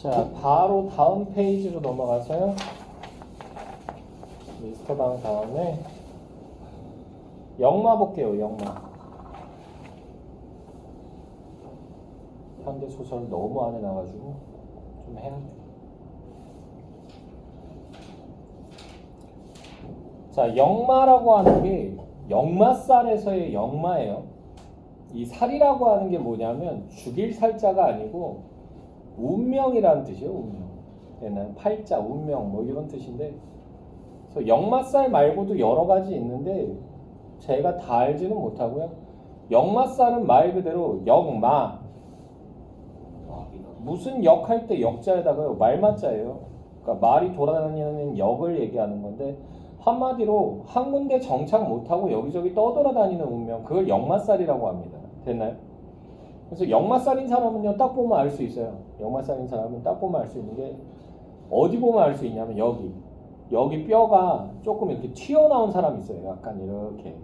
자, 바로 다음 페이지로 넘어가서요. 미스터방 다음에 영마 볼게요. 영마. 현대소설 너무 안에 나가지고 좀 해야 돼. 자, 영마라고 하는 게 역마살에서의 영마예요. 이 살이라고 하는 게 뭐냐면 죽일 살자가 아니고 운명이라는 뜻이에요. 운명. 얘는 팔자, 운명 뭐 이런 뜻인데, 그래서 역마살 말고도 여러 가지 있는데 제가 다 알지는 못하고요. 역마살은 말 그대로 역마, 무슨 역 할 때 역자에다가요 말마자예요. 그러니까 말이 돌아다니는 역을 얘기하는 건데, 한마디로 한 군데 정착 못하고 여기저기 떠돌아다니는 운명, 그걸 역마살이라고 합니다. 됐나요? 그래서 역마살인 사람은요 딱 보면 알 수 있어요. 역마살인 사람은 딱 보면 알 수 있는 게 어디 보면 알 수 있냐면 여기 뼈가 조금 이렇게 튀어나온 사람이 있어요. 약간 이렇게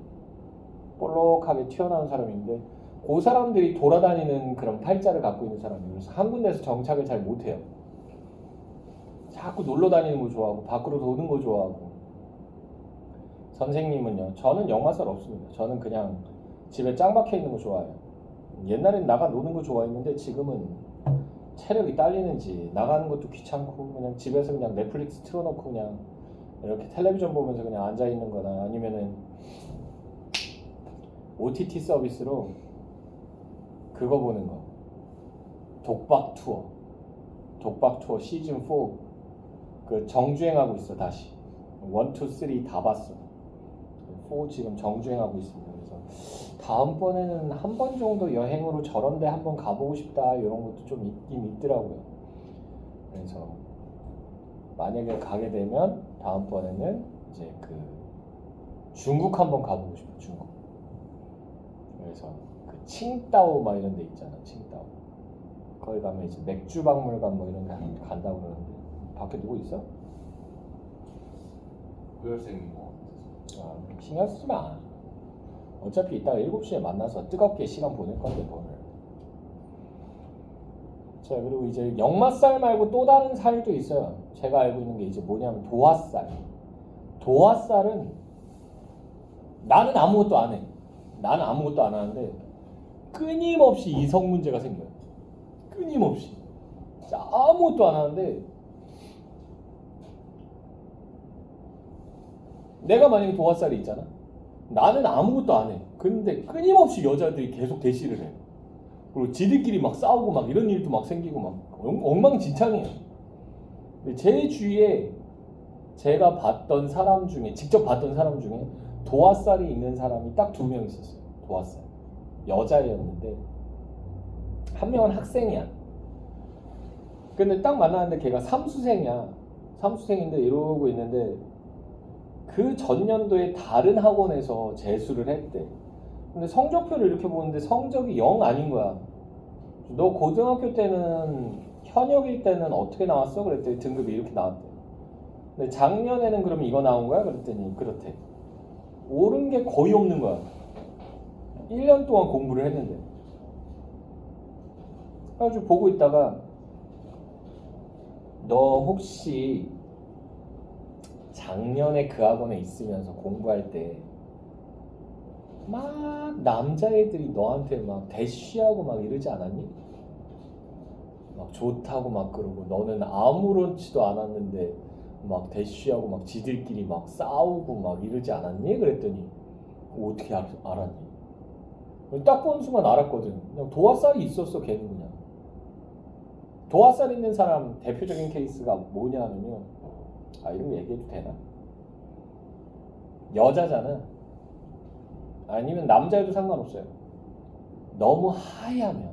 볼록하게 튀어나온 사람이 있는데, 그 사람들이 돌아다니는 그런 팔자를 갖고 있는 사람이에요. 그래서 한 군데서 정착을 잘 못해요. 자꾸 놀러 다니는 거 좋아하고 밖으로 도는 거 좋아하고. 선생님은요? 저는 역마살 없습니다. 저는 그냥 집에 짱 박혀 있는 거 좋아해요. 옛날엔 나가 노는 거 좋아했는데 지금은 체력이 딸리는지 나가는 것도 귀찮고 그냥 집에서 그냥 넷플릭스 틀어놓고 그냥 이렇게 텔레비전 보면서 그냥 앉아 있는 거나, 아니면은 OTT 서비스로 그거 보는 거, 독박 투어 시즌 4 그 정주행하고 있어. 다시 1, 2, 3 다 봤어. 4 지금 정주행하고 있습니다. 그래서 다음번에는 한 번 정도 여행으로 저런 데 한번 가보고 싶다 이런 것도 좀 있긴 있더라고요. 그래서 만약에 가게 되면 다음번에는 이제 그 중국 한번 가보고 싶어요. 중국. 그래서 그 칭다오 막 이런 데 있잖아. 칭다오. 거기 가면 이제 맥주 박물관 뭐 이런 데 간다고 그러는데, 밖에 누구 있어? 고열생인 거 같아서. 신경 쓰지 마. 어차피 이따가 7시에 만나서 뜨겁게 시간 보낼 건데 뭘. 자, 그리고 이제 역마살 말고 또 다른 살도 있어요. 제가 알고 있는 게 이제 뭐냐면 도화살. 도화살은 나는 아무것도 안 해. 나는 아무것도 안 하는데 끊임없이 이성 문제가 생겨요. 끊임없이. 자, 아무것도 안 하는데 내가 만약에 도화살이 있잖아. 나는 아무것도 안 해. 근데 끊임없이 여자들이 계속 대시를 해. 그리고 지들끼리 막 싸우고 막 이런 일도 막 생기고 막 엉망진창이에요. 근데 제 주위에 제가 봤던 사람 중에, 직접 봤던 사람 중에 도화살이 있는 사람이 딱 2명 있었어요. 도화살. 여자였는데 한 명은 학생이야. 근데 딱 만났는데 걔가 삼수생이야. 삼수생인데 이러고 있는데 그 전년도에 다른 학원에서 재수를 했대. 근데 성적표를 이렇게 보는데 성적이 0 아닌 거야. 너 고등학교 때는 현역일 때는 어떻게 나왔어? 그랬더니 등급이 이렇게 나왔대. 근데 작년에는 그럼 이거 나온 거야? 그랬더니 그렇대. 오른 게 거의 없는 거야. 1년 동안 공부를 했는데. 그래가지고 보고 있다가 너 혹시 작년에 그 학원에 있으면서 공부할 때 막 남자애들이 너한테 막 대쉬하고 막 이러지 않았니? 막 좋다고 막 그러고 너는 아무렇지도 않았는데 막 대쉬하고 막 지들끼리 막 싸우고 막 이러지 않았니? 그랬더니 어떻게 알았니? 딱 보는 순간 알았거든. 그냥 도화살이 있었어. 걔는 그냥. 도화살 있는 사람 대표적인 케이스가 뭐냐면요. 이런 거 얘기해도 되나? 여자잖아. 아니면 남자여도 상관없어요. 너무 하얗면,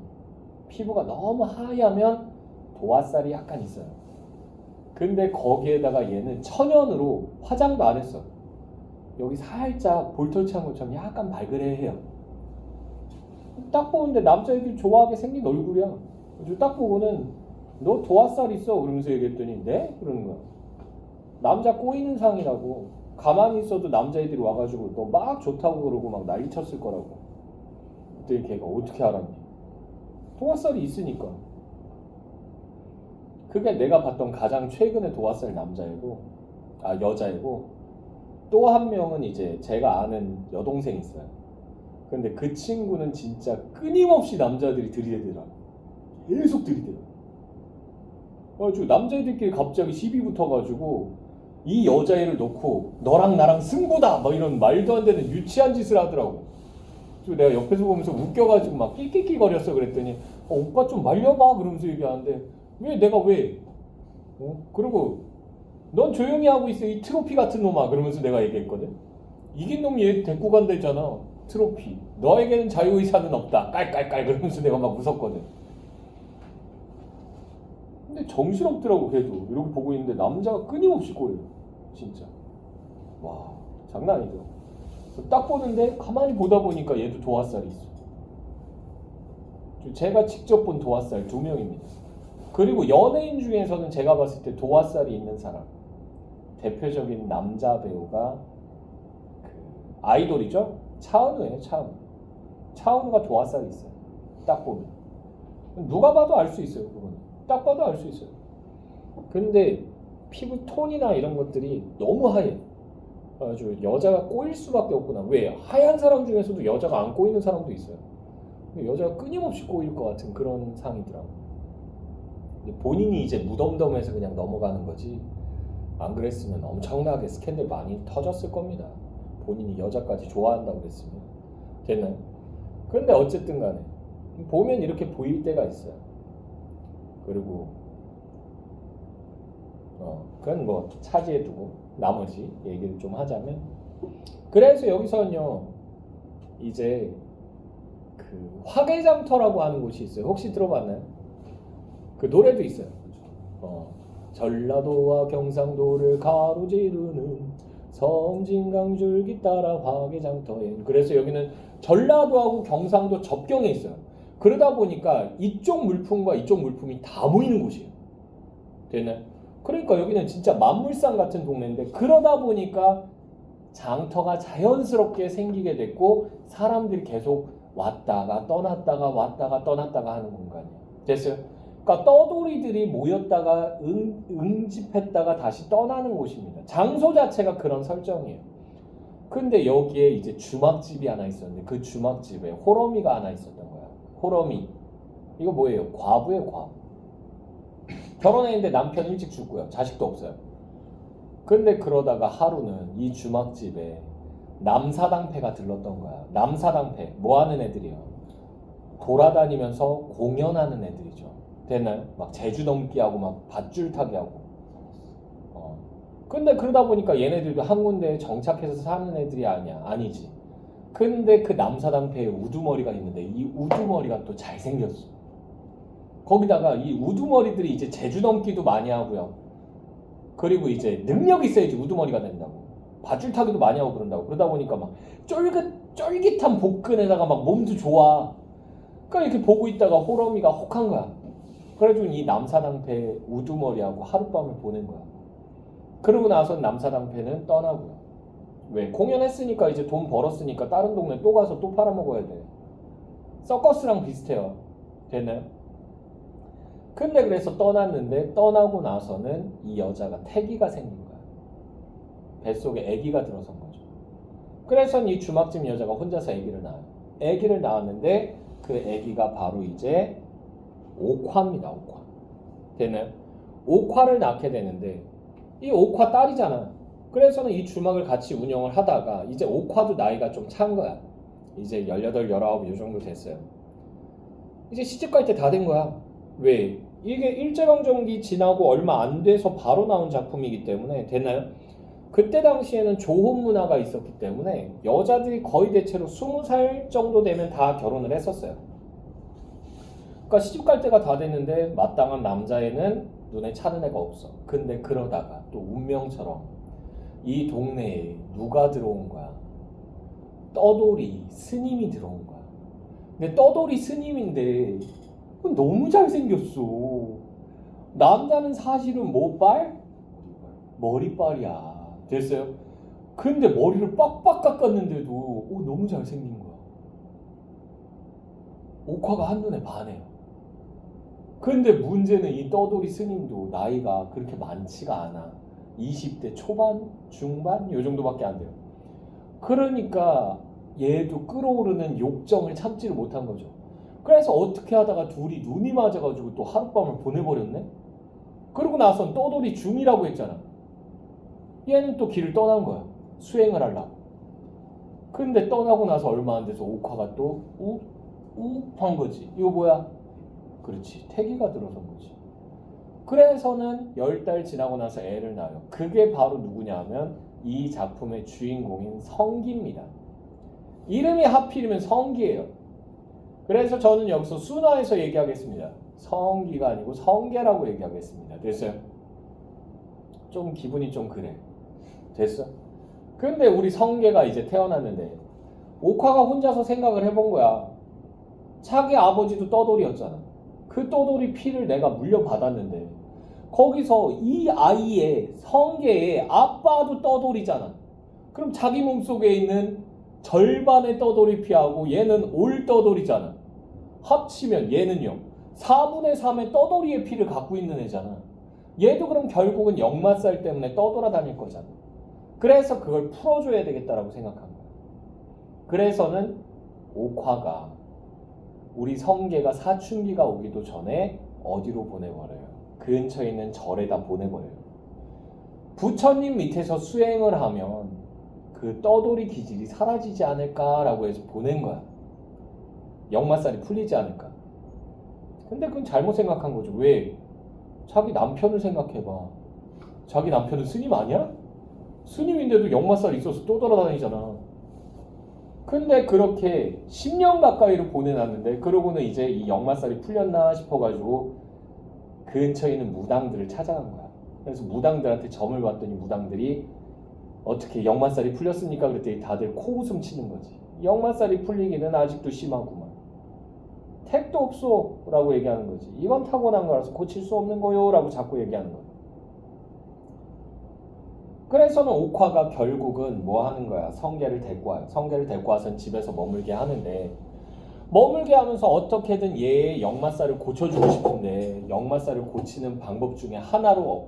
피부가 너무 하얗면 도화살이 약간 있어요. 근데 거기에다가 얘는 천연으로 화장도 안 했어. 여기 살짝 볼터치한 것처럼 약간 발그레해요. 딱 보는데 남자애들이 좋아하게 생긴 얼굴이야. 그래서 딱 보고는 너 도화살 있어? 그러면서 얘기했더니 네? 그러는 거야. 남자 꼬이는 상이라고. 가만히 있어도 남자애들이 와가지고 너 막 좋다고 그러고 막 난리 쳤을 거라고. 그때 걔가 어떻게 알았니? 도화살이 있으니까. 그게 내가 봤던 가장 최근에 도화살 남자이고, 여자이고, 또 한 명은 이제 제가 아는 여동생이 있어요. 근데 그 친구는 진짜 끊임없이 남자들이 들이대더라. 계속 들이대요. 그래가지고 남자애들끼리 갑자기 시비 붙어가지고 이 여자애를 놓고 너랑 나랑 승부다! 막 이런 말도 안 되는 유치한 짓을 하더라고. 그리고 내가 옆에서 보면서 웃겨가지고 막 낄낄낄거렸어. 그랬더니 오빠 좀 말려봐 그러면서 얘기하는데 왜 내가 왜? 그리고 넌 조용히 하고 있어 이 트로피 같은 놈아 그러면서 내가 얘기했거든. 이긴 놈이 얘 데리고 간다 했잖아. 트로피. 너에게는 자유의사는 없다. 깔깔깔 그러면서 내가 막 웃었거든. 근데 정신없더라고 걔도. 이렇게 보고 있는데 남자가 끊임없이 꼬여요. 진짜. 와 장난 아니더라고. 딱 보는데 가만히 보다 보니까 얘도 도화살이 있어. 제가 직접 본 도화살 2명입니다. 그리고 연예인 중에서는 제가 봤을 때 도화살이 있는 사람 대표적인 남자 배우가 아이돌이죠? 차은우예요. 차은우가 도화살이 있어요. 딱 보면 누가 봐도 알 수 있어요. 그거는 딱 봐도 알 수 있어요. 근데 피부 톤이나 이런 것들이 너무 하얘. 그래가지고 여자가 꼬일 수밖에 없구나. 왜? 하얀 사람 중에서도 여자가 안 꼬이는 사람도 있어요. 여자가 끊임없이 꼬일 것 같은 그런 상이더라고. 본인이 이제 무덤덤해서 그냥 넘어가는 거지. 안 그랬으면 엄청나게 스캔들 많이 터졌을 겁니다. 본인이 여자까지 좋아한다고 그랬으면. 됐나요? 그런데 어쨌든 간에 보면 이렇게 보일 때가 있어요. 그리고 그건 뭐 차지해 두고 나머지 얘기를 좀 하자면, 그래서 여기서는요 이제 그 화개장터라고 하는 곳이 있어요. 혹시 들어봤나요? 그 노래도 있어요. 전라도와 경상도를 가로지르는 섬진강줄기 따라 화개장터엔. 그래서 여기는 전라도하고 경상도 접경에 있어요. 그러다 보니까 이쪽 물품과 이쪽 물품이 다 모이는 곳이에요. 되나요? 그러니까 여기는 진짜 만물상 같은 동네인데, 그러다 보니까 장터가 자연스럽게 생기게 됐고 사람들이 계속 왔다가 떠났다가 왔다가 떠났다가 하는 공간이에요. 됐어요? 그러니까 떠돌이들이 모였다가 응집했다가 다시 떠나는 곳입니다. 장소 자체가 그런 설정이에요. 근데 여기에 이제 주막집이 하나 있었는데 그 주막집에 호러미가 하나 있었던 거야. 호러미. 이거 뭐예요? 과부예요, 과부. 결혼했는데 남편 일찍 죽고요. 자식도 없어요. 근데 그러다가 하루는 이 주막집에 남사당패가 들렀던 거야. 남사당패. 뭐 하는 애들이요? 돌아다니면서 공연하는 애들이죠. 됐나요? 막 제주 넘기 하고 막 밧줄 타기 하고. 근데 그러다 보니까 얘네들도 한 군데에 정착해서 사는 애들이 아니야. 아니지. 근데 그 남사당패에 우두머리가 있는데 이 우두머리가 또 잘생겼어. 거기다가 이 우두머리들이 이제 제주 넘기도 많이 하고요. 그리고 이제 능력이 있어야지 우두머리가 된다고. 밧줄 타기도 많이 하고 그런다고. 그러다 보니까 막 쫄깃한 복근에다가 막 몸도 좋아. 그러니까 이렇게 보고 있다가 호러미가 혹한 거야. 그래가지고 이 남사당패 우두머리하고 하룻밤을 보낸 거야. 그러고 나서 남사당패는 떠나고요. 왜? 공연했으니까 이제 돈 벌었으니까 다른 동네 또 가서 또 팔아먹어야 돼. 서커스랑 비슷해요. 됐나요? 근데 그래서 떠났는데 떠나고 나서는 이 여자가 태기가 생긴 거야. 뱃속에 아기가 들어선 거죠. 그래서 이 주막집 여자가 혼자서 아기를 낳아요. 아기를 낳았는데 그 아기가 바로 이제 옥화입니다. 옥화. 되나요? 옥화를 낳게 되는데 이 옥화 딸이잖아. 그래서는 이 주막을 같이 운영을 하다가 이제 옥화도 나이가 좀 찬 거야. 이제 18, 19 이 정도 됐어요. 이제 시집 갈 때 다 된 거야. 왜? 이게 일제강점기 지나고 얼마 안 돼서 바로 나온 작품이기 때문에. 됐나요? 그때 당시에는 조혼 문화가 있었기 때문에 여자들이 거의 대체로 20살 정도 되면 다 결혼을 했었어요. 그러니까 시집 갈 때가 다 됐는데 마땅한 남자애는 눈에 차는 애가 없어. 근데 그러다가 또 운명처럼 이 동네에 누가 들어온 거야? 떠돌이 스님이 들어온 거야. 근데 떠돌이 스님인데 너무 잘생겼어. 남자는 사실은 뭐빨? 머리빨이야. 됐어요? 근데 머리를 빡빡 깎았는데도 너무 잘생긴 거야. 옥화가 한눈에 반해요. 근데 문제는 이 떠돌이 스님도 나이가 그렇게 많지가 않아. 20대 초반, 중반 요 정도밖에 안 돼요. 그러니까 얘도 끌어오르는 욕정을 참지를 못한 거죠. 그래서 어떻게 하다가 둘이 눈이 맞아가지고 또 하룻밤을 보내버렸네? 그러고 나선 떠돌이 중이라고 했잖아. 얘는 또 길을 떠난 거야. 수행을 하려고. 근데 떠나고 나서 얼마 안 돼서 옥화가 또 욱한 거지. 이거 뭐야? 그렇지. 태기가 들어선 거지. 그래서는 10달 지나고 나서 애를 낳아요. 그게 바로 누구냐 하면 이 작품의 주인공인 성기입니다. 이름이 하필이면 성기예요. 그래서 저는 여기서 순화해서 얘기하겠습니다. 성기가 아니고 성계라고 얘기하겠습니다. 됐어요? 좀 기분이 좀 그래. 됐어? 근데 우리 성계가 이제 태어났는데 옥화가 혼자서 생각을 해본 거야. 자기 아버지도 떠돌이였잖아. 그 떠돌이 피를 내가 물려받았는데 거기서 이 아이의 성계의 아빠도 떠돌이잖아. 그럼 자기 몸속에 있는 절반의 떠돌이 피하고 얘는 올 떠돌이잖아. 합치면 얘는요 4분의 3의 떠돌이의 피를 갖고 있는 애잖아. 얘도 그럼 결국은 역마살 때문에 떠돌아다닐 거잖아. 그래서 그걸 풀어줘야 되겠다라고 생각한 거야. 그래서는 옥화가 우리 성계가 사춘기가 오기도 전에 어디로 보내버려요? 근처에 있는 절에다 보내버려요. 부처님 밑에서 수행을 하면 그 떠돌이 기질이 사라지지 않을까라고 해서 보낸 거야. 역마살이 풀리지 않을까. 근데 그건 잘못 생각한 거죠. 왜? 자기 남편을 생각해봐. 자기 남편은 스님 아니야? 스님인데도 역마살이 있어서 또 돌아다니잖아. 근데 그렇게 10년 가까이를 보내놨는데 그러고는 이제 이 역마살이 풀렸나 싶어가지고 근처에 있는 무당들을 찾아간 거야. 그래서 무당들한테 점을 봤더니 무당들이 어떻게 역마살이 풀렸습니까? 그랬더니 다들 코웃음 치는 거지. 역마살이 풀리기는 아직도 심하구만. 택도 없어 라고 얘기하는 거지. 이건 타고난 거라서 고칠 수 없는 거요 라고 자꾸 얘기하는 거야. 그래서는 옥화가 결국은 뭐 하는 거야? 성계를 데리고 와요. 성계를 데리고 와서는 집에서 머물게 하는데 머물게 하면서 어떻게든 얘의 역마살을 고쳐주고 싶은데 역마살을 고치는 방법 중에 하나로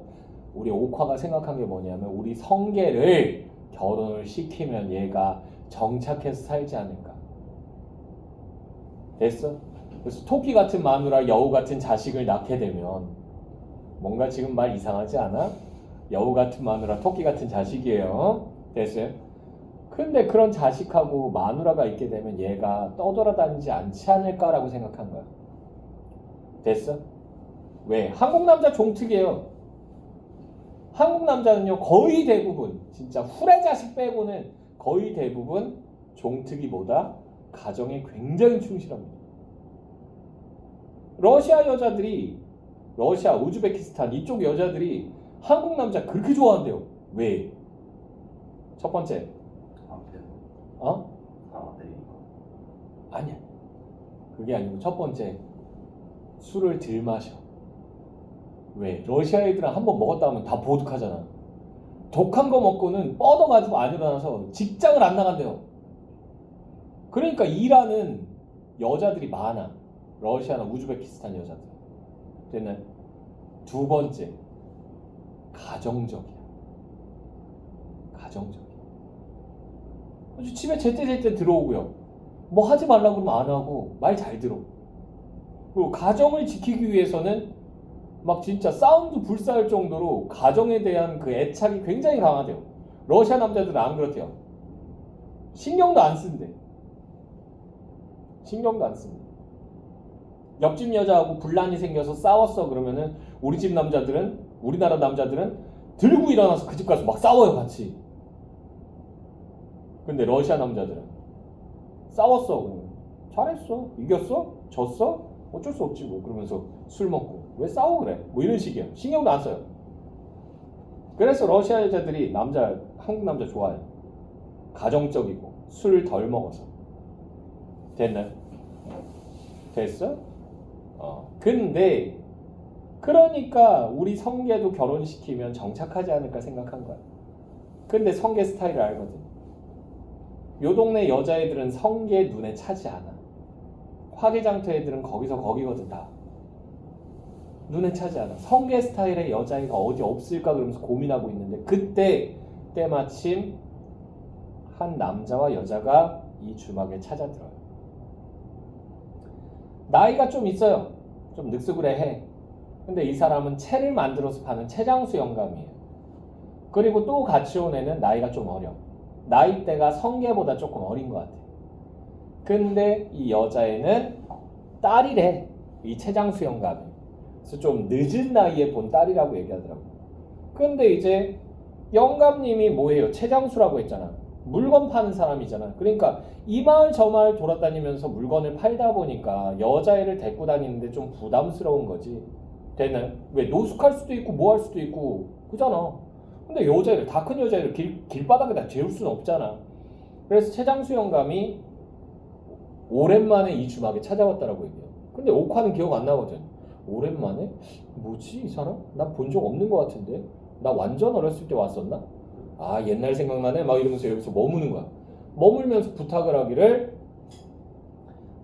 우리 옥화가 생각한 게 뭐냐면 우리 성계를 결혼을 시키면 얘가 정착해서 살지 않을까. 됐어? 그래서 토끼 같은 마누라 여우 같은 자식을 낳게 되면 뭔가 지금 말 이상하지 않아? 여우 같은 마누라 토끼 같은 자식이에요. 됐어요? 근데 그런 자식하고 마누라가 있게 되면 얘가 떠돌아다니지 않지 않을까라고 생각한 거야. 됐어? 왜? 한국 남자 종특이에요. 한국 남자는요 거의 대부분 진짜 후레 자식 빼고는 거의 대부분 종특이 뭐다? 가정에 굉장히 충실합니다. 러시아 여자들이 러시아, 우즈베키스탄 이쪽 여자들이 한국 남자 그렇게 좋아한대요. 왜? 첫 번째 아니야. 그게 아니고 첫 번째 술을 덜 마셔. 왜? 러시아 애들은 한번 먹었다 하면 다 보득하잖아. 독한 거 먹고는 뻗어가지고 안 일어나서 직장을 안 나간대요. 그러니까 일하는 여자들이 많아. 러시아나 우즈베키스탄 여자들. 됐나요? 두 번째 가정적이야. 가정적이야. 집에 제때제때 들어오고요. 뭐 하지 말라고 그러면 안 하고 말 잘 들어. 그리고 가정을 지키기 위해서는 막 진짜 싸움도 불사할 정도로 가정에 대한 그 애착이 굉장히 강하대요. 러시아 남자들은 안 그렇대요. 신경도 안 쓴대. 신경도 안 쓴대. 옆집 여자하고 분란이 생겨서 싸웠어 그러면은 우리 집 남자들은 우리나라 남자들은 들고 일어나서 그 집 가서 막 싸워요 같이. 근데 러시아 남자들은 싸웠어 그러면 잘했어 이겼어 졌어 어쩔 수 없지 뭐 그러면서 술 먹고 왜 싸워 그래 뭐 이런 식이야. 신경도 안 써요. 그래서 러시아 여자들이 한국 남자 좋아해요. 가정적이고 술 덜 먹어서. 됐나요? 됐어? 근데 그러니까 우리 성계도 결혼시키면 정착하지 않을까 생각한 거야. 근데 성계 스타일을 알거든. 요 동네 여자애들은 성계 눈에 차지 않아. 화개장터 애들은 거기서 거기거든 다. 눈에 차지 않아. 성게 스타일의 여자애가 어디 없을까 그러면서 고민하고 있는데 그때 때마침 한 남자와 여자가 이 주막에 찾아들어요. 나이가 좀 있어요. 좀 늑스그레 해. 근데 이 사람은 채를 만들어서 파는 채장수 영감이에요. 그리고 또 같이 온 애는 나이가 좀 어려. 나이대가 성게보다 조금 어린 것 같아. 근데 이 여자애는 딸이래. 이 채장수 영감이. 그래서 좀 늦은 나이에 본 딸이라고 얘기하더라고요. 근데 이제 영감님이 뭐예요? 채장수라고 했잖아. 물건 파는 사람이잖아. 그러니까 이 마을 저 마을 돌아다니면서 물건을 팔다 보니까 여자애를 데리고 다니는데 좀 부담스러운 거지. 되나요? 왜 노숙할 수도 있고 뭐 할 수도 있고 그잖아. 근데 여자애를 다 큰 여자애를 길바닥에다 재울 수는 없잖아. 그래서 최장수 영감이 오랜만에 이 주막에 찾아왔다라고 얘기해요. 근데 옥화는 기억 안 나거든. 오랜만에? 뭐지 이 사람? 나 본 적 없는 것 같은데? 나 완전 어렸을 때 왔었나? 아 옛날 생각나네? 막 이러면서 여기서 머무는 거야. 머물면서 부탁을 하기를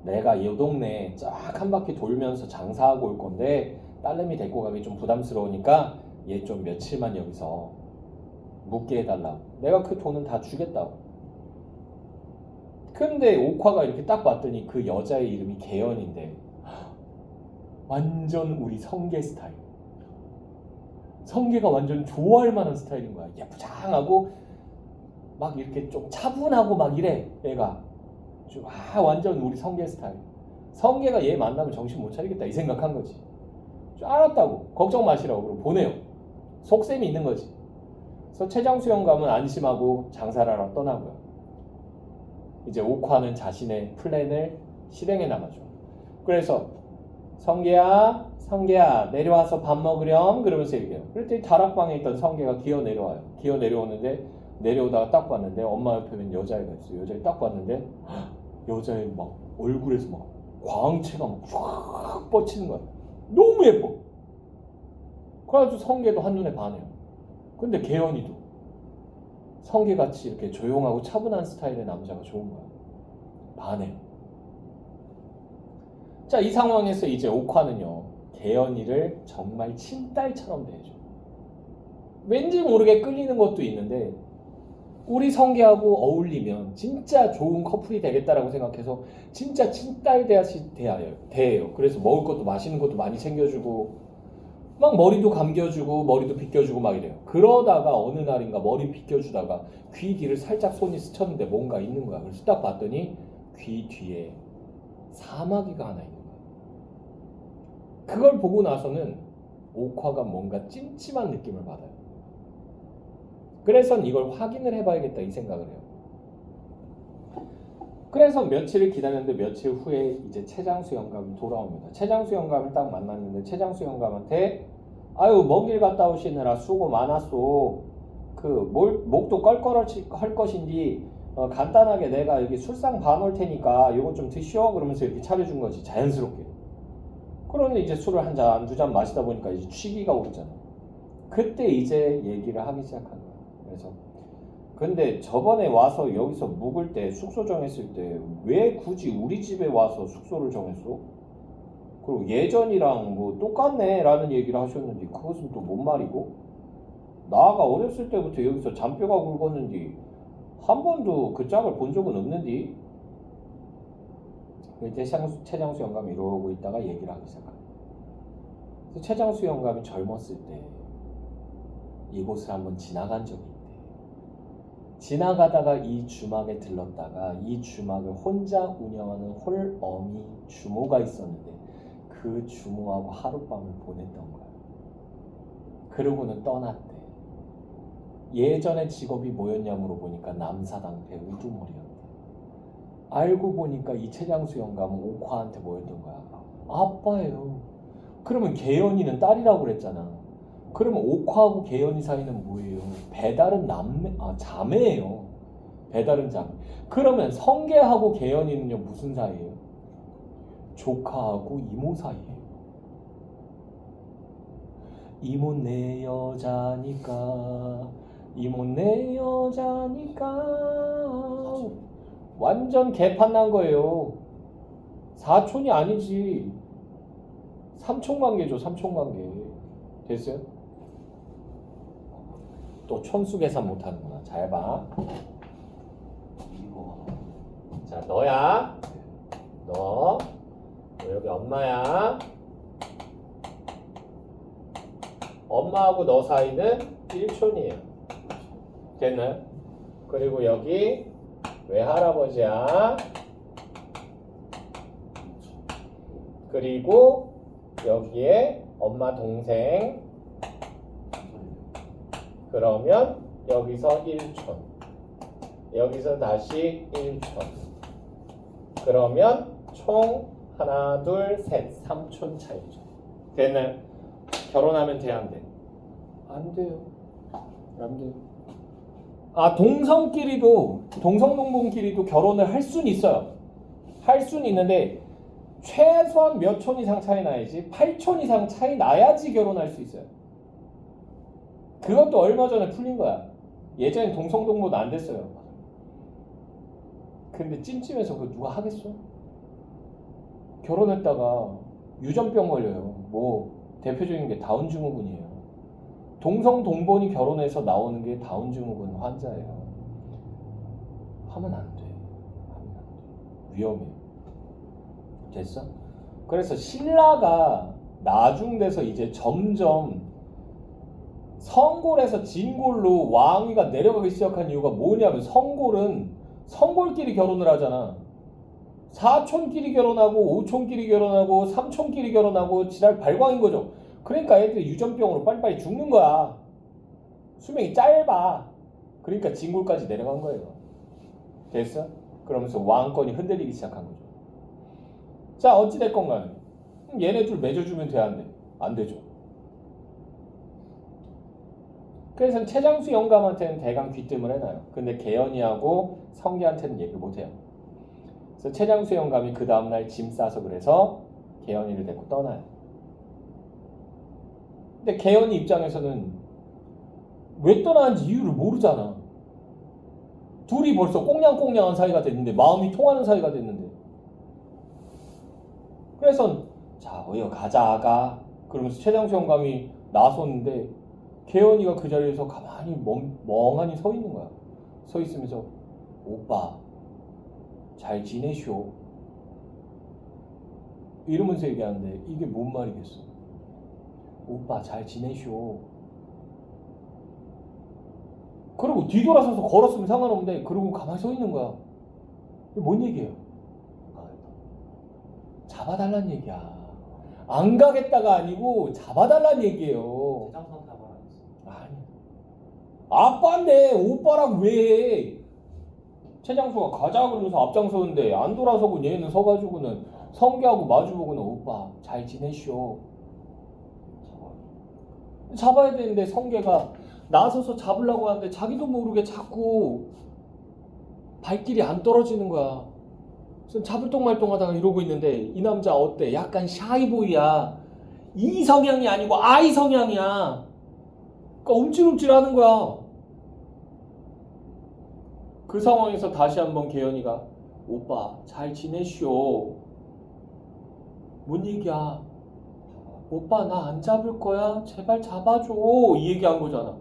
내가 이 동네에 쫙 한 바퀴 돌면서 장사하고 올 건데 딸내미 데리고 가기 좀 부담스러우니까 얘 좀 며칠만 여기서 묵게 해달라고. 내가 그 돈은 다 주겠다고. 근데 옥화가 이렇게 딱 봤더니 그 여자의 이름이 개연인데 완전 우리 성게 스타일. 성게가 완전 좋아할 만한 스타일인 거야. 예쁘장하고 막 이렇게 좀 차분하고 막 이래 얘가. 완전 우리 성게 스타일. 성게가 얘 만나면 정신 못 차리겠다 이 생각한 거지. 알았다고. 걱정 마시라고. 그럼 보내요. 속셈이 있는 거지. 그래서 최장수 영감은 안심하고 장사를 하러 떠나고요. 이제 옥화는 자신의 플랜을 실행해 나가죠. 그래서 성게야 내려와서 밥 먹으렴 그러면서 얘기해요. 그랬더니 다락방에 있던 성게가 기어 내려와요. 기어 내려오는데 내려오다가 딱 봤는데 엄마 옆에는 여자애가 있어요. 여자애 딱 봤는데 여자애 막 얼굴에서 막 광채가 막 쫙 뻗치는 거야. 너무 예뻐. 그래가지고 성게도 한눈에 반해요. 근데 개연이도 성게같이 이렇게 조용하고 차분한 스타일의 남자가 좋은 거야. 반해요. 자, 이 상황에서 이제 옥화는요 개연이를 정말 친딸처럼 대해줘. 왠지 모르게 끌리는 것도 있는데 우리 성게하고 어울리면 진짜 좋은 커플이 되겠다라고 생각해서 진짜 친딸 대하시 대해요. 그래서 먹을 것도 맛있는 것도 많이 챙겨주고 막 머리도 감겨주고 머리도 빗겨주고 막 이래요. 그러다가 어느 날인가 머리 빗겨주다가 귀 뒤를 살짝 손이 스쳤는데 뭔가 있는 거야. 그래서 딱 봤더니 귀 뒤에 사마귀가 하나 있는 거야. 그걸 보고 나서는 옥화가 뭔가 찜찜한 느낌을 받아요. 그래서 이걸 확인을 해봐야겠다 이 생각을 해요. 그래서 며칠을 기다렸는데 며칠 후에 이제 최장수 영감이 돌아옵니다. 최장수 영감을 딱 만났는데 최장수 영감한테 아유 먼 길 갔다 오시느라 수고 많았소. 그 목도 껄껄할 것인지 간단하게 내가 여기 술상 봐놓을 테니까 이거 좀 드시오 그러면서 이렇게 차려준 거지 자연스럽게. 그러면 이제 술을 한 잔, 두 잔 마시다 보니까 이제 취기가 오잖아. 그때 이제 얘기를 하기 시작한 거야. 그래서 근데 저번에 와서 여기서 묵을 때 숙소 정했을 때 왜 굳이 우리 집에 와서 숙소를 정했어? 그리고 예전이랑 뭐 똑같네 라는 얘기를 하셨는데 그것은 또 뭔 말이고? 나가 어렸을 때부터 여기서 잔뼈가 굵었는데 한 번도 그 짝을 본 적은 없는데 그때 최장수 영감이 이러고 있다가 얘기를 하기 시작합니다. 그래서 최장수 영감이 젊었을 때 이곳을 한번 지나간 적이 있대. 지나가다가 이 주막에 들렀다가 이 주막을 혼자 운영하는 홀어미 주모가 있었는데 그 주모하고 하룻밤을 보냈던 거야. 그러고는 떠났대. 예전에 직업이 뭐였냐 물어보니까 남사당패 우두머리였대. 알고 보니까 이 최장수 영감은 옥화한테 뭐였던 거야? 아빠예요. 그러면 개연이는 딸이라고 그랬잖아. 그러면 옥화하고 개연이 사이는 뭐예요? 배달은 자매예요. 배달은 자매. 그러면 성게하고 개연이는요 무슨 사이예요? 조카하고 이모 사이예요. 이모 내 여자니까 이모 내 여자니까 완전 개판난 거예요. 사촌이 아니지. 삼촌관계죠. 삼촌관계. 됐어요? 또 촌수 계산 못하는구나. 잘 봐. 이거 자, 너야. 너 여기 엄마야. 엄마하고 너 사이는 1촌이에요. 됐나요? 그리고 여기 외할아버지야. 그리고 여기에 엄마 동생. 그러면 여기서 1촌. 여기서 다시 1촌. 그러면 총 하나, 둘, 셋, 3촌 차이죠. 됐나요? 결혼하면 돼, 안 돼? 안 돼요. 안 돼요. 아, 동성동본끼리도 결혼을 할 수는 있어요. 할 수는 있는데 최소한 몇 촌 이상 차이 나야지, 8촌 이상 차이 나야지 결혼할 수 있어요. 그것도 얼마 전에 풀린 거야. 예전엔 동성동본 안 됐어요. 근데 찜찜해서 그거 누가 하겠어? 결혼했다가 유전병 걸려요. 뭐 대표적인 게 다운증후군이에요. 동성동본이 결혼해서 나오는 게 다운증후군 환자예요. 하면 안 돼. 하면 안 돼. 위험해. 됐어? 그래서 신라가 나중돼서 이제 점점 성골에서 진골로 왕위가 내려가기 시작한 이유가 뭐냐면, 성골은 성골끼리 결혼을 하잖아. 사촌끼리 결혼하고 오촌끼리 결혼하고 삼촌끼리 결혼하고 지랄 발광인 거죠. 그러니까 애들이 유전병으로 빨리빨리 죽는 거야. 수명이 짧아. 그러니까 진골까지 내려간 거예요. 됐어? 그러면서 왕권이 흔들리기 시작한 거죠. 자, 어찌됐건 간에 얘네 둘 맺어주면 돼, 안 돼? 안 되죠. 그래서 최장수 영감한테는 대강 귀뜸을 해놔요. 근데 계연이하고 성계한테는 얘기를 못해요. 그래서 최장수 영감이 그 다음날 짐 싸서 그래서 계연이를 데리고 떠나요. 근데 계연이 입장에서는 왜 떠나는지 이유를 모르잖아. 둘이 벌써 꽁냥꽁냥한 사이가 됐는데, 마음이 통하는 사이가 됐는데. 그래서 자, 어여 가자가 그러면서 최장수 영감이 나섰는데 계연이가 그 자리에서 가만히 멍하니 서 있는 거야. 서 있으면서 오빠 잘 지내쇼 이러면서 얘기하는데, 이게 뭔 말이겠어. 오빠 잘 지내쇼. 그리고 뒤돌아서서 걸었으면 상관없는데 그러고 가만히 서 있는 거야. 이게 뭔 얘기예요? 잡아달란 얘기야. 안 가겠다가 아니고 잡아달란 얘기예요. 최장수한테 한번 안 했어. 아니, 아빠인데 오빠라고 왜 해? 최장수가 가자 그러면서 앞장서는데 안 돌아서고 얘는 서가지고는 성계하고 마주보고는 오빠 잘 지내쇼. 잡아야 되는데 성계가 나서서 잡으려고 하는데 자기도 모르게 자꾸 발길이 안 떨어지는 거야. 그래서 잡을 똥말똥 하다가 이러고 있는데, 이 남자 어때? 약간 샤이보이야. 이 성향이 아니고 아이 성향이야. 그러니까 움찔움찔 하는 거야. 그 상황에서 다시 한번 계연이가 오빠 잘 지내쇼. 뭔 얘기야? 오빠 나 안 잡을 거야. 제발 잡아줘. 이 얘기한 거잖아.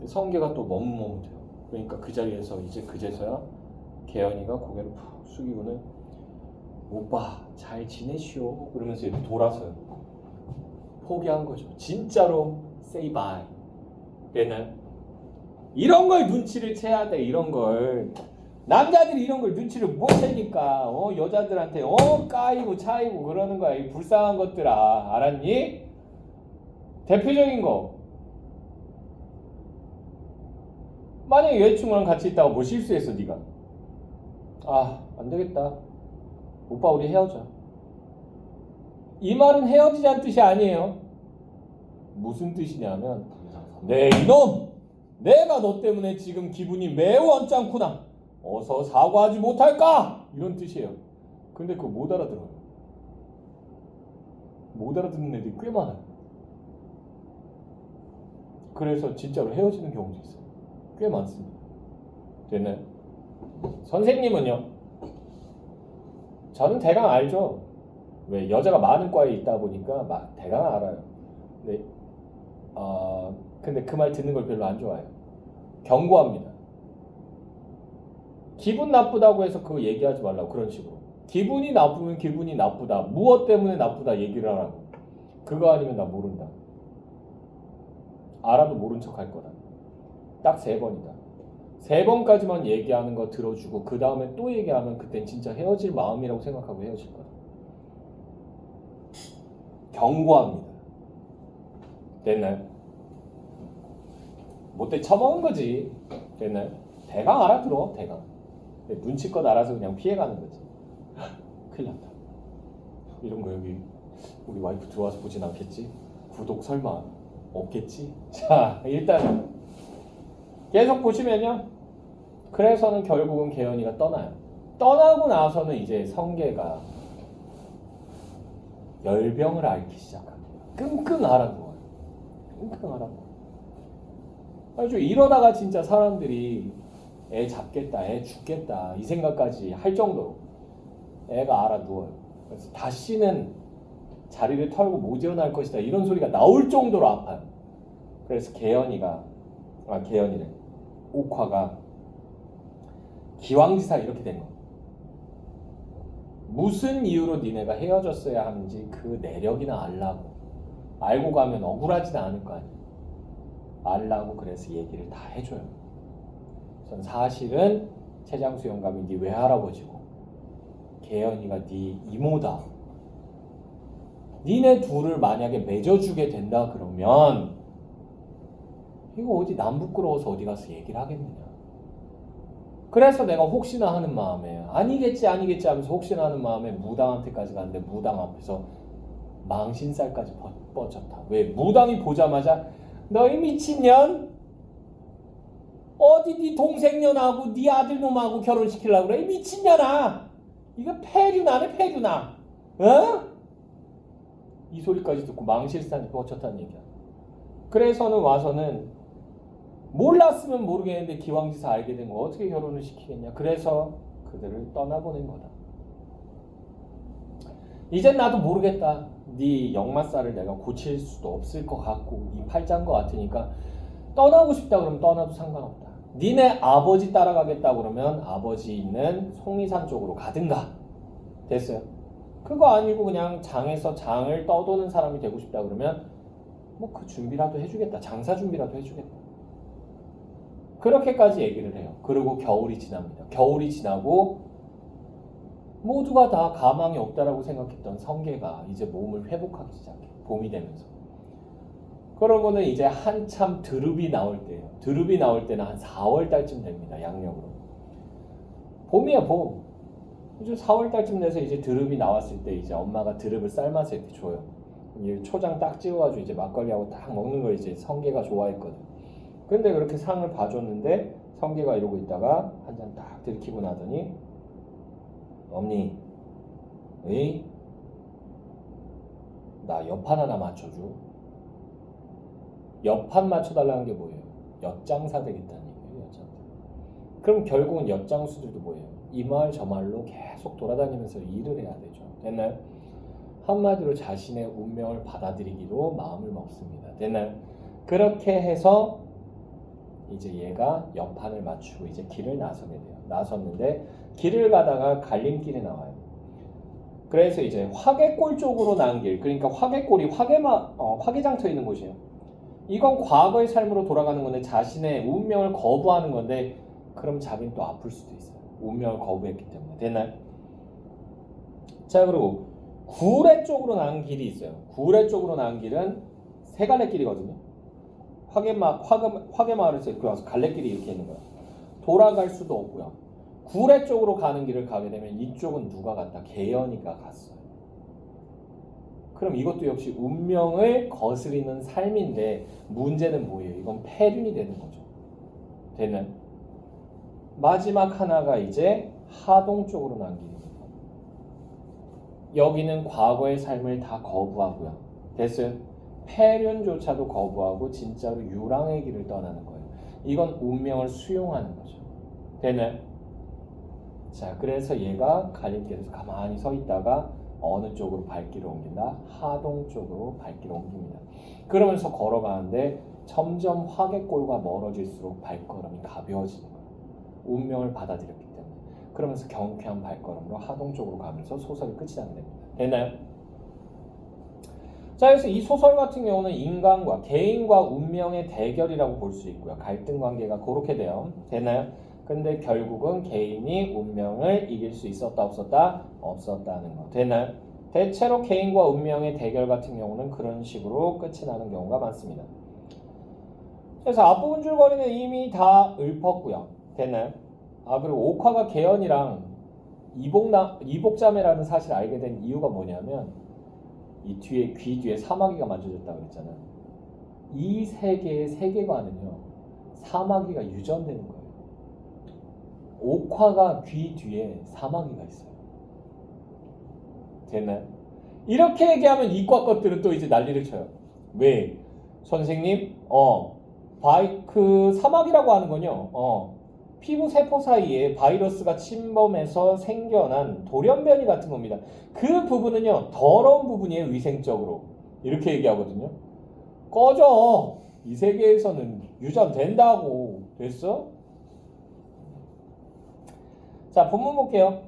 성계가 또 머뭇머뭇해요. 그러니까 그 자리에서 이제 그제서야 계연이가 고개를 푹 숙이고는 오빠 잘 지내쇼 그러면서 이렇게 돌아서요. 포기한 거죠. 진짜로 say bye. 됐나요? 이런 걸 눈치를 채야 돼. 이런 걸 남자들이 이런 걸 눈치를 못 채니까 여자들한테 까이고 차이고 그러는 거야. 이 불쌍한 것들아. 알았니? 대표적인 거, 만약에 여자친구랑 같이 있다가 뭐 실수했어. 네가 안 되겠다 오빠 우리 헤어져. 이 말은 헤어지자는 뜻이 아니에요. 무슨 뜻이냐면, 네 이놈, 내가 너 때문에 지금 기분이 매우 언짢구나. 어서 사과하지 못할까? 이런 뜻이에요. 근데 그거 못 알아들어요. 못 알아듣는 애들이 꽤 많아요. 그래서 진짜로 헤어지는 경우도 있어요. 꽤 많습니다. 됐나요? 선생님은요? 저는 대강 알죠. 왜 여자가 많은 과에 있다 보니까 대강 알아요. 근데 근데 그 말 듣는 걸 별로 안 좋아해요. 경고합니다. 기분 나쁘다고 해서 그거 얘기하지 말라고. 그런 식으로 기분이 나쁘면 기분이 나쁘다, 무엇 때문에 나쁘다 얘기를 하라고. 그거 아니면 나 모른다. 알아도 모른 척 할 거다. 딱 3번이다. 3번까지만 얘기하는 거 들어주고 그 다음에 또 얘기하면 그땐 진짜 헤어질 마음이라고 생각하고 헤어질 거다. 경고합니다. 됐나요? 못돼 처먹은 거지. 됐나요? 대강 알아들어. 대강. 눈치껏 알아서 그냥 피해가는 거지. 큰일 났다. 이런 거 여기 우리 와이프 들어와서 보진 않겠지? 구독 설마 없겠지? 자, 일단은 계속 보시면요. 그래서는 결국은 계연이가 떠나요. 떠나고 나서는 이제 성계가 열병을 앓기 시작합니다. 끙끙 앓아누워요. 끙끙 앓아누워요. 아주 이러다가 진짜 사람들이 애 잡겠다, 애 죽겠다 이 생각까지 할 정도로 애가 앓아누워요. 그래서 다시는 자리를 털고 못 일어날 것이다 이런 소리가 나올 정도로 아파요. 그래서 계연이래. 옥화가 기왕지사 이렇게 된 거. 무슨 이유로 니네가 헤어졌어야 하는지 그 내력이나 알라고. 알고 가면 억울하지는 않을 거 아니야. 알라고 그래서 얘기를 다 해줘요. 전 사실은 최장수 영감이 네 외할아버지고 계연이가 네 이모다. 니네 둘을 만약에 맺어주게 된다 그러면 이거 어디 남 부끄러워서 어디 가서 얘기를 하겠느냐. 그래서 내가 혹시나 하는 마음에 아니겠지 하면서 혹시나 하는 마음에 무당한테까지 갔는데 무당 앞에서 망신살까지 뻗쳤다. 왜? 무당이 보자마자 너희 미친년 어디 네 동생년하고 네 아들놈하고 결혼시키려고 그래? 미친년아. 이거 폐륜아네 폐륜아. 어? 이 소리까지 듣고 망실산이 뻗쳤다는 얘기야. 그래서는 와서는 몰랐으면 모르겠는데 기왕지사 알게 된 거 어떻게 결혼을 시키겠냐. 그래서 그들을 떠나보낸 거다. 이젠 나도 모르겠다. 네 역마살을 내가 고칠 수도 없을 것 같고 네 팔자인 것 같으니까 떠나고 싶다 그러면 떠나도 상관없다. 니네 아버지 따라가겠다 그러면 아버지 있는 속리산 쪽으로 가든가. 됐어요. 그거 아니고 그냥 장에서 장을 떠도는 사람이 되고 싶다 그러면 뭐 그 준비라도 해주겠다. 장사 준비라도 해주겠다. 그렇게까지 얘기를 해요. 그리고 겨울이 지납니다. 겨울이 지나고 모두가 다 가망이 없다라고 생각했던 성계가 이제 몸을 회복하기 시작해요. 봄이 되면서. 그러고는 이제 한참 드릅이 나올 때예요. 드릅이 나올 때는 한 4월 달쯤 됩니다. 양력으로. 봄이야 봄. 이제 4월 달쯤 돼서 이제 드릅이 나왔을 때 이제 엄마가 드릅을 삶아서 이렇게 줘요. 초장 딱 찍어가지고 이제 막걸리하고 딱 먹는 걸 이제 성계가 좋아했거든. 근데 그렇게 상을 봐줬는데 성계가 이러고 있다가 한 잔 딱 들이키고 나더니 엄니, 에이? 나 옆판 하나 맞춰줘. 옆판 맞춰달라는 게 뭐예요? 엿장사 되겠다는 얘기예요. 엿장사. 그럼 결국은 엿장수들도 뭐예요? 이 말 저 말로 계속 돌아다니면서 일을 해야 되죠. 됐나요? 한마디로 자신의 운명을 받아들이기로 마음을 먹습니다. 됐나요? 그렇게 해서 이제 얘가 옆판을 맞추고 이제 길을 나서게 돼요. 나섰는데 길을 가다가 갈림길에 나와요. 그래서 이제 화개골 쪽으로 난 길, 그러니까 화개골이 화개장 터 있는 곳이에요. 이건 과거의 삶으로 돌아가는 건데 자신의 운명을 거부하는 건데 그럼 자기는 또 아플 수도 있어요. 운명을 거부했기 때문에. 됐나요? 자, 그리고 구례 쪽으로 나는 길이 있어요. 구례 쪽으로 나는 길은 세 갈래 길이거든요. 화개마을에서 이렇게 와서 갈래길이 이렇게 있는 거야. 돌아갈 수도 없고요. 구례 쪽으로 가는 길을 가게 되면 이쪽은 누가 갔다? 계연이가 갔어요. 그럼 이것도 역시 운명을 거스리는 삶인데 문제는 뭐예요? 이건 폐륜이 되는 거죠. 되는 마지막 하나가 이제 하동 쪽으로 난 길입니다. 여기는 과거의 삶을 다 거부하고요. 됐어요? 폐륜조차도 거부하고 진짜로 유랑의 길을 떠나는 거예요. 이건 운명을 수용하는 거죠. 되나요? 자, 그래서 얘가 갈림길에서 가만히 서 있다가 어느 쪽으로 발길을 옮긴다? 하동 쪽으로 발길을 옮깁니다. 그러면서 걸어가는데 점점 화개골과 멀어질수록 발걸음이 가벼워지는 거예요. 운명을 받아들였기 때문에. 그러면서 경쾌한 발걸음으로 하동 쪽으로 가면서 소설이 끝이 나게 됩니다. 됐나요? 자, 그래서 이 소설 같은 경우는 인간과 개인과 운명의 대결이라고 볼 수 있고요. 갈등 관계가 그렇게 돼요. 됐나요? 근데 결국은 개인이 운명을 이길 수 있었다 없었다? 없었다는 거. 됐나요? 대체로 개인과 운명의 대결 같은 경우는 그런 식으로 끝이 나는 경우가 많습니다. 그래서 앞부분 줄거리는 이미 다 읊었고요. 됐나요? 그리고 옥화가 개연이랑 이복자매라는 사실을 알게 된 이유가 뭐냐면 이 뒤에 귀 뒤에 사마귀가 만져졌다고 그랬잖아. 이 세계의 세계관은요. 사마귀가 유전되는 거예요. 옥화가 귀 뒤에 사마귀가 있어요. 됐나요? 이렇게 얘기하면 이과 것들은 또 이제 난리를 쳐요. 왜? 선생님, 그 사마귀라고 하는 건요. 피부 세포 사이에 바이러스가 침범해서 생겨난 돌연변이 같은 겁니다. 그 부분은요. 더러운 부분이에요. 위생적으로. 이렇게 얘기하거든요. 꺼져. 이 세계에서는 유전된다고. 됐어? 자, 본문 볼게요.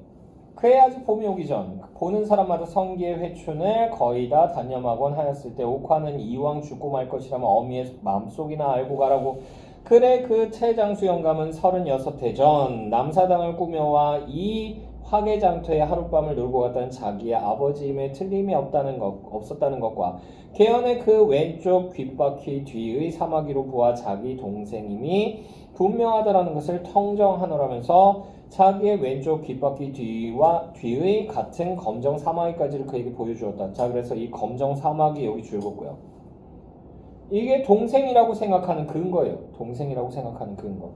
그해 아직 봄이 오기 전 보는 사람마다 성기의 회춘을 거의 다 단념하곤 하였을 때 옥화는 이왕 죽고 말 것이라면 어미의 마음속이나 알고 가라고. 그래 그 최장수 영감은 36해 전 남사당을 꾸며와 이 화개장터에 하룻밤을 놀고 갔다는 자기의 아버지임에 틀림이 없었다는 것과 개연의 그 왼쪽 귓바퀴 뒤의 사마귀로 보아 자기 동생임이 분명하다라는 것을 통정하노라면서 자기의 왼쪽 귓바퀴 뒤의 같은 검정 사마귀까지를 그에게 보여주었다. 자, 그래서 이 검정 사마귀 여기 줄었고요. 이게 동생이라고 생각하는 근거예요. 동생이라고 생각하는 근거.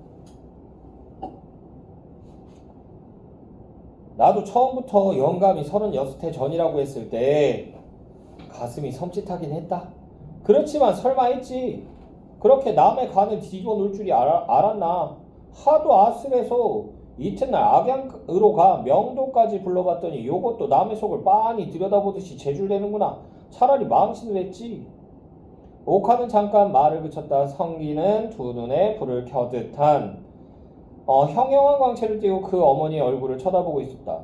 나도 처음부터 영감이 36해 전이라고 했을 때 가슴이 섬찟하긴 했다. 그렇지만 설마 했지. 그렇게 남의 간을 뒤집어 놓을 줄이 알았나. 하도 아슬해서 이튿날 악양으로 가 명도까지 불러봤더니 요것도 남의 속을 빤히 들여다보듯이 제줄대는구나. 차라리 망신을 했지. 옥화는 잠깐 말을 그쳤다. 성기는 두 눈에 불을 켜듯 한 형형한 광채를 띠고 그 어머니의 얼굴을 쳐다보고 있었다.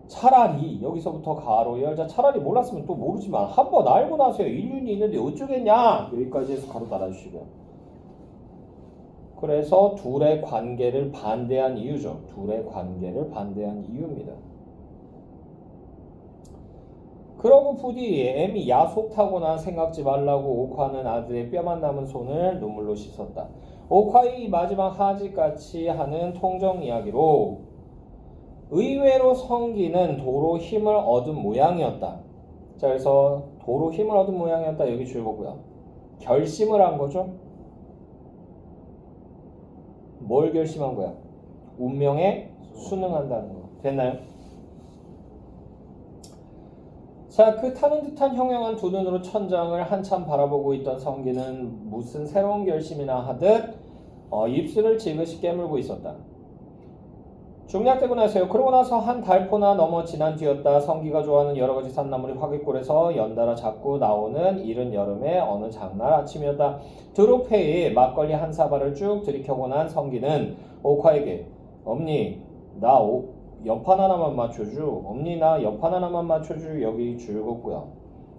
차라리 여기서부터 가로 열자. 차라리 몰랐으면 또 모르지만 한번 알고 나서야 인륜이 있는데 어쩌겠냐. 여기까지 해서 가로 달아주시고요. 그래서 둘의 관계를 반대한 이유죠. 둘의 관계를 반대한 이유입니다. 그러고 부디 애미 야속타거나 생각지 말라고 옥화는 아들의 뼈만 남은 손을 눈물로 씻었다. 옥화의 마지막 하직같이 하는 통정 이야기로 의외로 성기는 도로 힘을 얻은 모양이었다. 자, 그래서 도로 힘을 얻은 모양이었다. 여기 줄거고요. 결심을 한 거죠. 뭘 결심한 거야? 운명에 순응한다는 거. 됐나요? 자, 그 타는 듯한 형형한 두 눈으로 천장을 한참 바라보고 있던 성기는 무슨 새로운 결심이나 하듯 입술을 지그시 깨물고 있었다. 중략되고 나서요. 그러고 나서 한 달포나 넘어 지난 뒤였다. 성기가 좋아하는 여러가지 산나물이 화개골에서 연달아 자꾸 나오는 이른 여름의 어느 장날 아침이었다. 드롭회에 막걸리 한 사발을 쭉 들이켜고 난 성기는 옥화에게 엄니 나 옆판 하나만 맞춰주. 엄니 나 옆판 하나만 맞춰주. 여기 줄긋고요.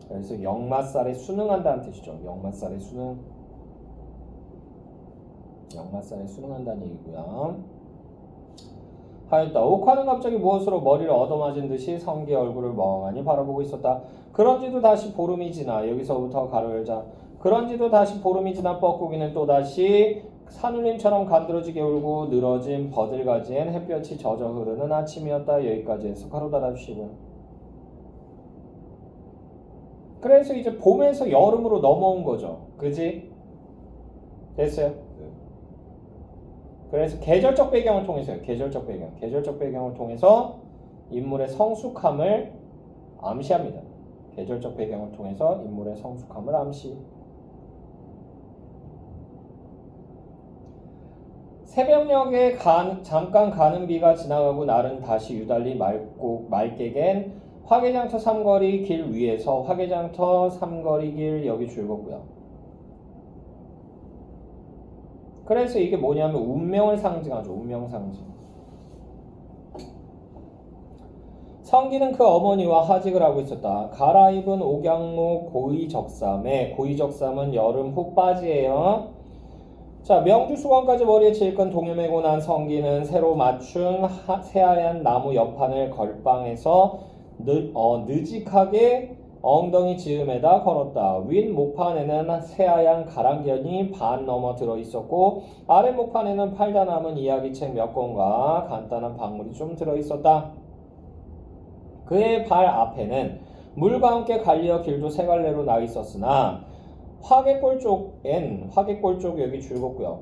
그래서 역마살에 순응한다는 뜻이죠. 역마살에 순응한다는 얘기고요. 하였다. 옥화는 갑자기 무엇으로 머리를 얻어맞은 듯이 성기의 얼굴을 멍하니 바라보고 있었다. 그런지도 다시 보름이 지나. 여기서부터 가로 열자. 그런지도 다시 보름이 지나 뻐꾸기는 또다시 산울림처럼 간드러지게 울고 늘어진 버들가지엔 햇볕이 젖어 흐르는 아침이었다. 여기까지 해서 가로 닫아주시고요. 그래서 이제 봄에서 여름으로 넘어온 거죠. 그지? 됐어요? 그래서 계절적 배경을 통해서요. 계절적 배경을 통해서 인물의 성숙함을 암시합니다. 계절적 배경을 통해서 인물의 성숙함을 암시. 새벽녘에 잠깐 가는 비가 지나가고 날은 다시 유달리 맑게 갠 화개장터 삼거리 길 위에서 화개장터 삼거리 길 여기 줄거고요. 그래서 이게 뭐냐면 운명을 상징하죠. 운명 상징. 성기는 그 어머니와 하직을 하고 있었다. 갈아입은 옥양목 고의적삼에, 고의적삼은 여름 훅바지예요. 자, 명주 수건까지 머리에 질끈 동여매고 난 성기는 새로 맞춘 새하얀 나무 옆판을 걸방에서 느직하게 엉덩이 즈음에다 걸었다. 윗 목판에는 새하얀 가랑견이 반 넘어 들어 있었고 아래 목판에는 팔다 남은 이야기책 몇 권과 간단한 박물이 좀 들어 있었다. 그의 발 앞에는 물과 함께 갈리어 길도 세 갈래로 나 있었으나 화개골 쪽 여기 줄겁고요.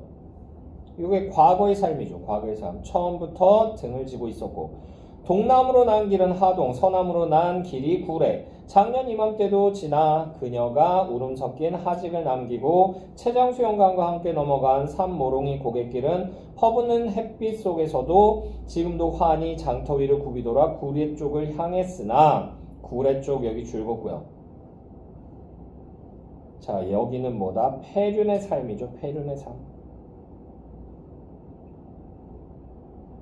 이게 과거의 삶이죠. 과거의 삶. 처음부터 등을 지고 있었고 동남으로 난 길은 하동, 서남으로 난 길이 구례. 작년 이맘때도 지나 그녀가 울음 섞인 하직을 남기고 채장수영관과 함께 넘어간 삼모롱이 고갯길은 퍼붓는 햇빛 속에서도 지금도 환히 장터 위를 굽이돌아 구례 쪽을 향했으나 구례 쪽 여기 줄겁고요. 자, 여기는 뭐다? 폐륜의 삶이죠. 폐륜의 삶.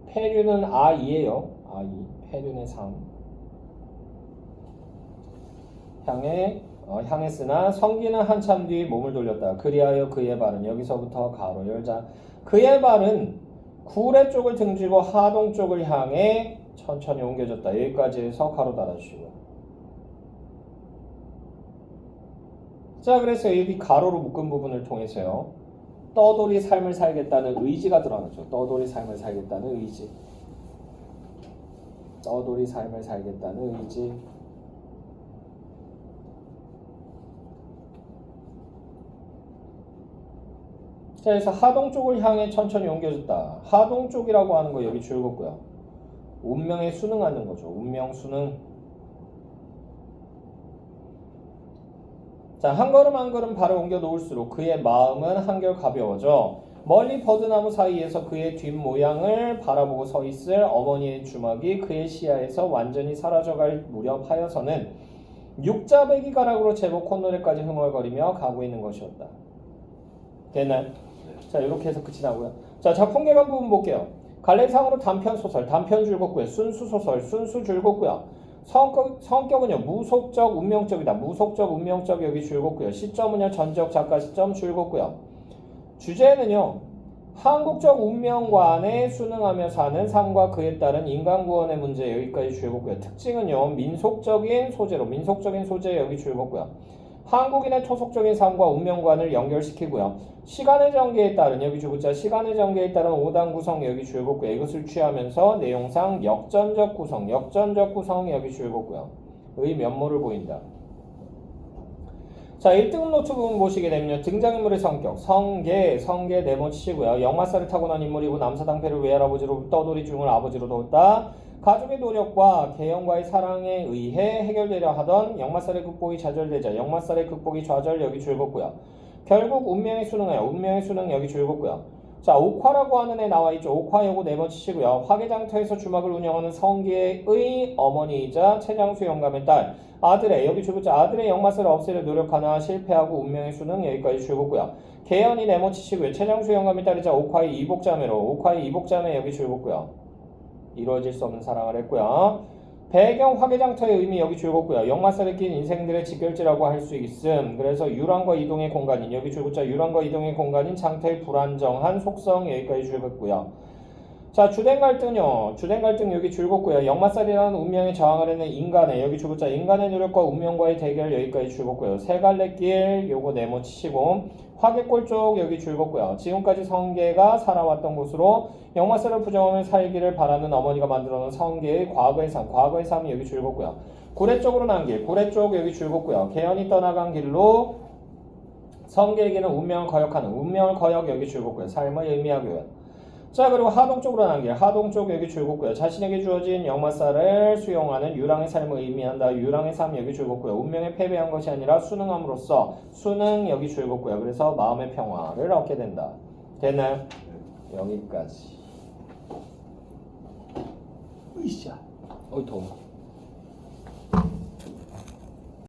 폐륜은 아이예요. 아이. 폐륜의 삶. 향했으나 성기는 한참 뒤 몸을 돌렸다. 그리하여 그의 발은 여기서부터 가로 열자. 그의 발은 구례 쪽을 등지고 하동 쪽을 향해 천천히 옮겨졌다. 여기까지 해서 가로 달아주시고요. 자, 그래서 여기 가로로 묶은 부분을 통해서요. 떠돌이 삶을 살겠다는 의지가 드러나죠. 떠돌이 삶을 살겠다는 의지. 떠돌이 삶을 살겠다는 의지. 자, 그래서 하동 쪽을 향해 천천히 옮겨졌다. 하동 쪽이라고 하는 거 여기 줄겁고요. 운명에 순응하는 거죠. 운명 순응. 자, 한 걸음 한 걸음 발을 옮겨 놓을수록 그의 마음은 한결 가벼워져 멀리 버드나무 사이에서 그의 뒷모양을 바라보고 서 있을 어머니의 주먹이 그의 시야에서 완전히 사라져갈 무렵하여서는 육자배기 가락으로 제법 콧노래까지 흥얼거리며 가고 있는 것이었다. 됐나요? 자, 이렇게 해서 끝이 나고요. 자, 작품 개관 부분 볼게요. 갈래상으로 단편 소설, 단편 줄겁고요. 순수 소설, 순수 줄겁고요. 성격은요, 무속적, 운명적이다. 무속적, 운명적 여기 줄겁고요. 시점은요, 전적 작가 시점 줄겁고요. 주제는요, 한국적 운명관에 순응하며 사는 삶과 그에 따른 인간 구원의 문제 여기까지 줄겁고요. 특징은요, 민속적인 소재 여기 줄겁고요. 한국인의 토속적인 삶과 운명관을 연결시키고요. 시간의 전개에 따른 여기 줄글자 시간의 전개에 따른 5단 구성 여기 줄겁고요. 이것을 취하면서 내용상 역전적 구성 여기 줄겁고요. 의 면모를 보인다. 자, 1등급 노트 부분 보시게 되면요. 등장인물의 성격, 성계 네모치시고요. 역마살을 타고난 인물이고 남사당패를 외할아버지로 떠돌이 중을 아버지로 뒀다. 가족의 노력과 개연과의 사랑에 의해 해결되려 하던 역마살의 극복이 좌절되자 역마살의 극복이 좌절 여기 줄겁고요. 결국 운명의 순응하여 운명의 순응 여기 줄겁고요. 자, 옥화라고 하는 애 나와있죠. 옥화 요거 네모치시고요. 화개장터에서 주막을 운영하는 성계의 어머니이자 최장수 영감의 딸 아들의 여기 줄겁자 아들의 역마살을 없애려 노력하나 실패하고 운명의 순응 여기까지 줄겁고요. 개연이 네모치시고요. 최장수 영감의 딸이자 옥화의 이복자매로 옥화의 이복자매 여기 줄겁고요. 이루어질 수 없는 사랑을 했고요. 배경 화개장터의 의미 여기 줄겁고요. 역마살에 낀 인생들의 직결지라고 할 수 있음. 그래서 유랑과 이동의 공간인 여기 줄겁자 유랑과 이동의 공간인 장터의 불안정한 속성 여기까지 줄겁고요. 자, 주된 갈등요. 주된 갈등 여기 줄겁고요. 역마살이라는 운명에 저항을 하는 인간의 여기 줄겁자 인간의 노력과 운명과의 대결 여기까지 줄겁고요. 세갈래길 요거 네모치시고 화개골 쪽 여기 줄겁고요. 지금까지 성계가 살아왔던 곳으로 역마살을 부정하며 살기를 바라는 어머니가 만들어놓은 성계의 과거의 삶이 여기 줄겁고요. 구례 쪽으로 난 길, 구례 쪽 여기 줄겁고요. 개연이 떠나간 길로 성계에게는 운명을 거역하는 운명을 거역 여기 줄겁고요. 삶을 의미하고요. 자, 그리고 하동 쪽으로 난 길, 하동 쪽 여기 줄겁고요. 자신에게 주어진 역마살을 수용하는 유랑의 삶을 의미한다. 유랑의 삶 여기 줄겁고요. 운명에 패배한 것이 아니라 순응함으로써 순응 여기 줄겁고요. 그래서 마음의 평화를 얻게 된다. 됐나요? 여기까지. 으쌰. 어이 더워.